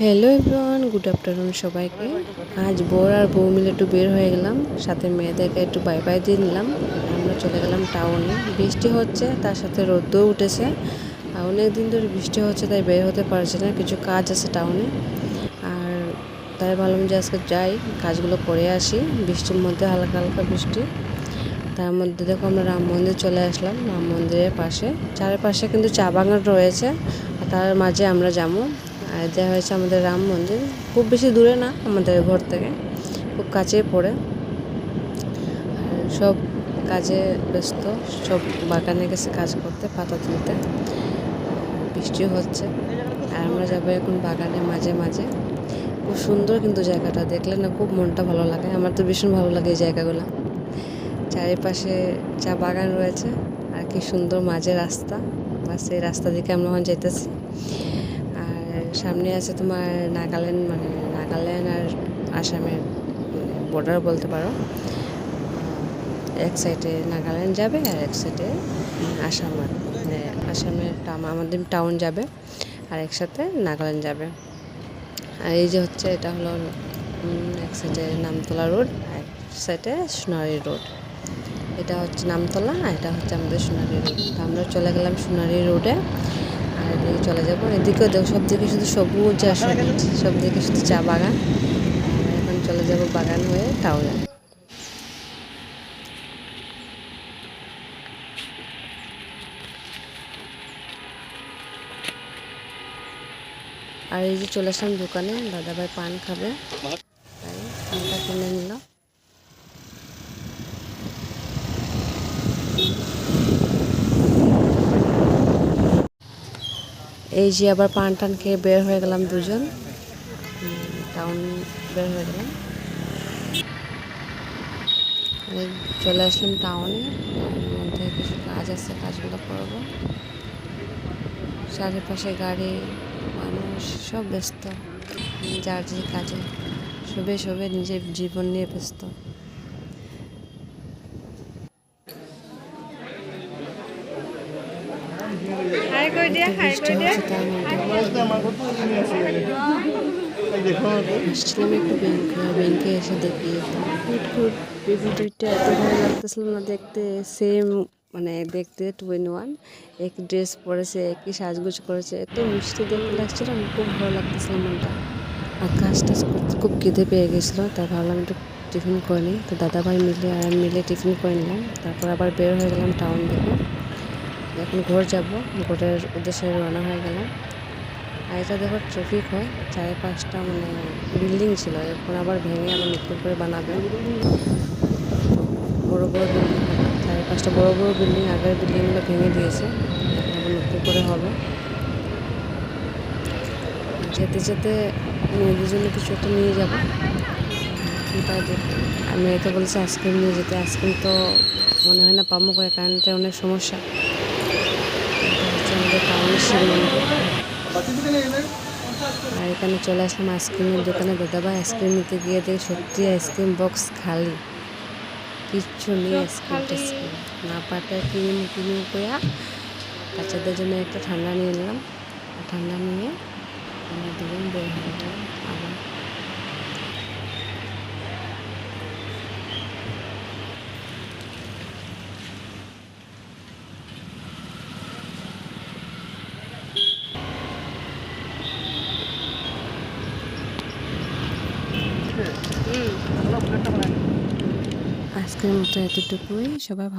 Hello everyone, good afternoon সবাইকে। আজ বর আর বউ মিলে একটু বের হয়ে গেলাম, সাথে মেয়েদেরকে একটু বাই বাই দিয়ে নিলাম। আমরা চলে গেলাম টাউনে। বৃষ্টি হচ্ছে, তার সাথে রোদও উঠেছে। আর অনেক দিন ধরে বৃষ্টি হচ্ছে, তাই বের হতে পারছি না, কিছু কাজ আছে টাউনে। আর তাই ভাবলাম যে আজকে যাই, কাজগুলো করে আসি। বৃষ্টির মধ্যে হালকা হালকা বৃষ্টি, তার মধ্যে দেখো আমরা রাম মন্দির চলে আসলাম। রাম মন্দিরের পাশে চারপাশে কিন্তু চা বাগান রয়েছে, আর তার মাঝে আমরা যাবো। আর এটা হয়েছে আমাদের রাম মন্দির, খুব বেশি দূরে না, আমাদের ঘর থেকে খুব কাছেই পড়ে। আর সব কাজে ব্যস্ত, সব বাগানে গেছে কাজ করতে, পাতা তুলতে। বৃষ্টিও হচ্ছে, আর আমরা যাবো এখন বাগানে মাঝে মাঝে। খুব সুন্দর কিন্তু জায়গাটা, দেখলে না খুব মনটা ভালো লাগে। আমার তো ভীষণ ভালো লাগে এই জায়গাগুলো। চারিপাশে চা বাগান রয়েছে, আর কি সুন্দর মাঝে রাস্তা। বাস এই রাস্তা দিকে আমরা এখন যাইতেছি। আর সামনে আছে তোমার নাগাল্যান্ড আর আসামের বর্ডার বলতে পারো। এক সাইডে নাগাল্যান্ড যাবে, আর এক সাইডে আসামের আমাদের টাউন যাবে, আর একসাথে নাগাল্যান্ড যাবে। আর এই যে হচ্ছে, এটা হলো এক সাইডে নামতলা রোড, এক সাইডে সোনারি রোড। এটা হচ্ছে নামতলা, আর এটা হচ্ছে আমাদের সোনারি রোড। তো আমরা চলে গেলাম সোনারি রোডে, আর এদিকে চলে যাবো। এদিকেও দেখো, সব দিকে শুধু সবুজ আর সবুজ, সব দিকে শুধু চা বাগান। এখন চলে যাব বাগান হয়ে টাউনে। আর এই যে চলে আসলাম দোকানে, দাদাভাই পান খাবে, তাই পানটা কিনে নিল। এই যে আবার পান টান খেয়ে বের হয়ে গেলাম দুজন, টাউন বের হয়ে গেলাম। চলে আসলাম টাউনে, টাউনের মধ্যে কিছু কাজ আছে, কাজগুলো করবো। চারিপাশে গাড়ি, মানুষ, সব ব্যস্ত যার যে কাজে, সবে নিজের জীবন নিয়ে ব্যস্ত। আসছিলাম একটু ব্যাংকে এসে দেখি বেবি দুইটা এত ভালো লাগতেছিল না দেখতে, সেম দেখতে 2 in 1, একই ড্রেস পরেছে, একই সাজগোজ করেছে, এত মিষ্টি দেখতে লাগছিল, আমার খুব ভালো লাগতেছিল মনটা। আর কাজ টাজ করতে খুব খিদে পেয়ে গেছিলো, তাই ভাবলাম একটু টিফিন করে নিই। তো দাদাভাই মিলে আর আমি মিলে টিফিন করে নিলাম, তারপর আবার বের হয়ে গেলাম টাউন থেকে। এখন ঘর যাব, ঘরের উদ্দেশ্যে রওনা হয়ে গেলাম। আর এটা দেখো ট্রাফিক হয়, 4-5টা বিল্ডিং ছিল, এখন আবার ভেঙে আবার নতুন করে বানাবে। বড় বড় বিল্ডিং হবে, 4-5টা বড় বড় বিল্ডিং, আগের বিল্ডিংগুলো ভেঙে দিয়েছে, এখন আবার নতুন করে হবে। যেতে যেতে মেয়েদের জন্য কিছু একটা নিয়ে যাবো, কী পাই দেখি। আর মেয়েকে বলছে আইসক্রিম নিয়ে যেতে, আইসক্রিম তো মনে হয় না পাবো, করে কারেন্টের অনেক সমস্যা। এটা হচ্ছে আমাদের টাউনের শিব মন্দির। আর এখানে চলে আসলাম আইসক্রিমের দোকানে। দাদাভাই আইসক্রিম নিতে গিয়ে দেখি সত্যি আইসক্রিম বক্স খালি, কিচ্ছু নেই আইসক্রিম টাইসক্রিম। না পাটা কিনে কইয়া বাচ্চাদের জন্য একটা ঠান্ডা নিয়ে নিলাম। ঠান্ডা নিয়ে আমরা দুজন বের হয়ে গেলাম আবার। আজকের মতো এতটুকুই, সবাই ভালো।